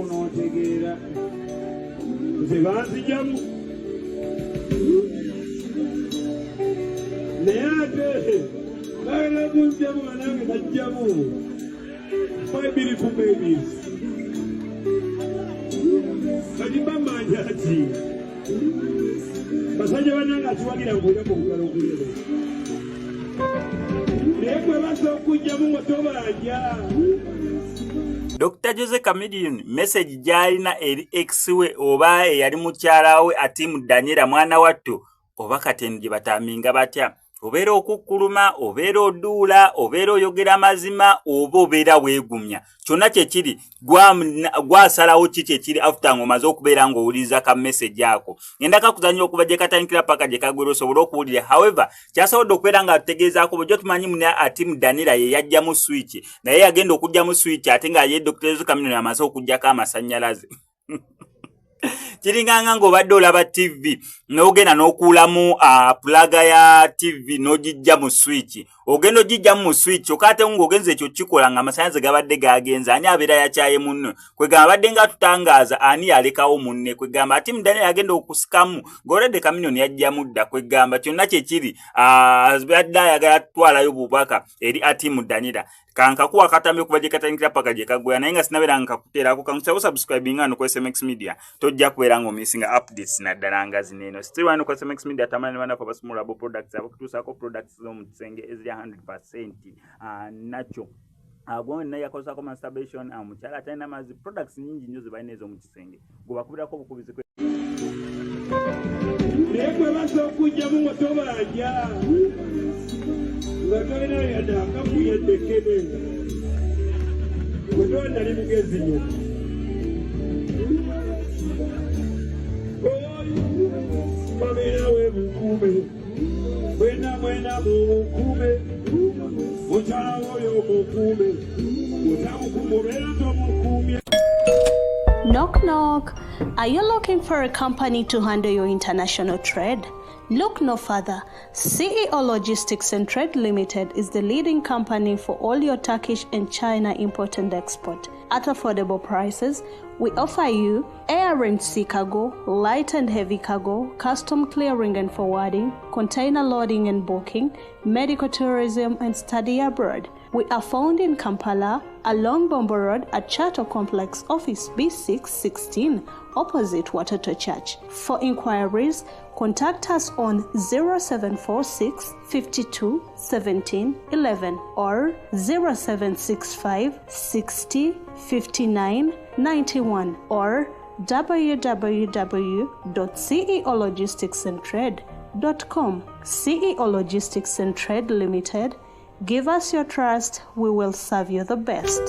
n'otegeera nze banzijamu naye ate baagala kunjamu nange najjamu ebiri ku ebiri kati bamanja ati basajja bannange atuwagira nkuja mu bugalo gwero naye gwe basa okujjamu nga tobanja. Dr. Jose Chameleon message gyalina eri ex we oba eyali mukyala we atimu Daniella mwana wattu oba kateni gye bataminga batya obeera okukkuluma obeera oduula obeera oyogera mazima oba obeera weegumya kyonna kyekiri gwasalawo ki kyekiri after ng'omaze okubeera ng'owuliriza ka message ako ngenda kakuzannya okuva gye katandikira paka gye kagwera osobole okuwulira. However kyasobodde okubeera nga tutegeezaako bw'ojjo tumanyi mune atimu Daniella ye yajjamu switch naye yagenda okujjamu switch ate nga ye Dr. Jose Chameleon amaze okujjako amasannyalaze kiringanga ng'obadde olaba TV n'ogenda n'okuulamu pulaga ya TV n'ogijja mu switch ogenda ogijja mu switch okate ng'ogenze ekyo kikola nga amasannyalaze gabadde gagenze ani abeera yakyaye munne kwegamba badde nga tutangaaza ani yalekawo munne kwegamba ati Daniella agenda okusikamu ng'olwedde Chameleon yajjamu dda kwegamba kyonna kyekiri badde ayagala tutwalayo bubaka eri atimu Daniella kankakuwa katambi okuva gye katandikira paka gye kagwera naye nga sinabeera nga kakuteerako kankusaba subscribing ano ku SMX Media tojja kubeera ng'omisinga updates naddala nga zino eno still wano ku SMX Media tamani bana kwa basumulabo products abakutuusaako products z'omu kisenge eziri 100% nacho gwonna yakozako masturbation mukyala atalina mazzi products nyingi nnyo zebalina ez'omu kisenge gwebakubirako obukubizi naye gwe basa okujjamu nga tobanja nga tolina yadde akakuyedde kkene gwe toba nali mugezi nyo babeera weemukuume mwena mumukuume mukyala woyo omukuume otamukuume obeera tomukuumye. Knock knock. Are you looking for a company to handle your international trade? Look no further. CEO Logistics and Trade Limited is the leading company for all your Turkish and China import and export. At affordable prices, we offer you air and sea cargo, light and heavy cargo, custom clearing and forwarding, container loading and booking, medical tourism and study abroad. We are found in Kampala, along Bombo Road at Chato Complex, Office B616, opposite Watoto Church. For inquiries, contact us on 0746 52 17 11 or 0765 60 59 91 or www.ceologisticsandtrade.com. CEO Logistics and Trade Limited. Give us your trust, we will serve you the best.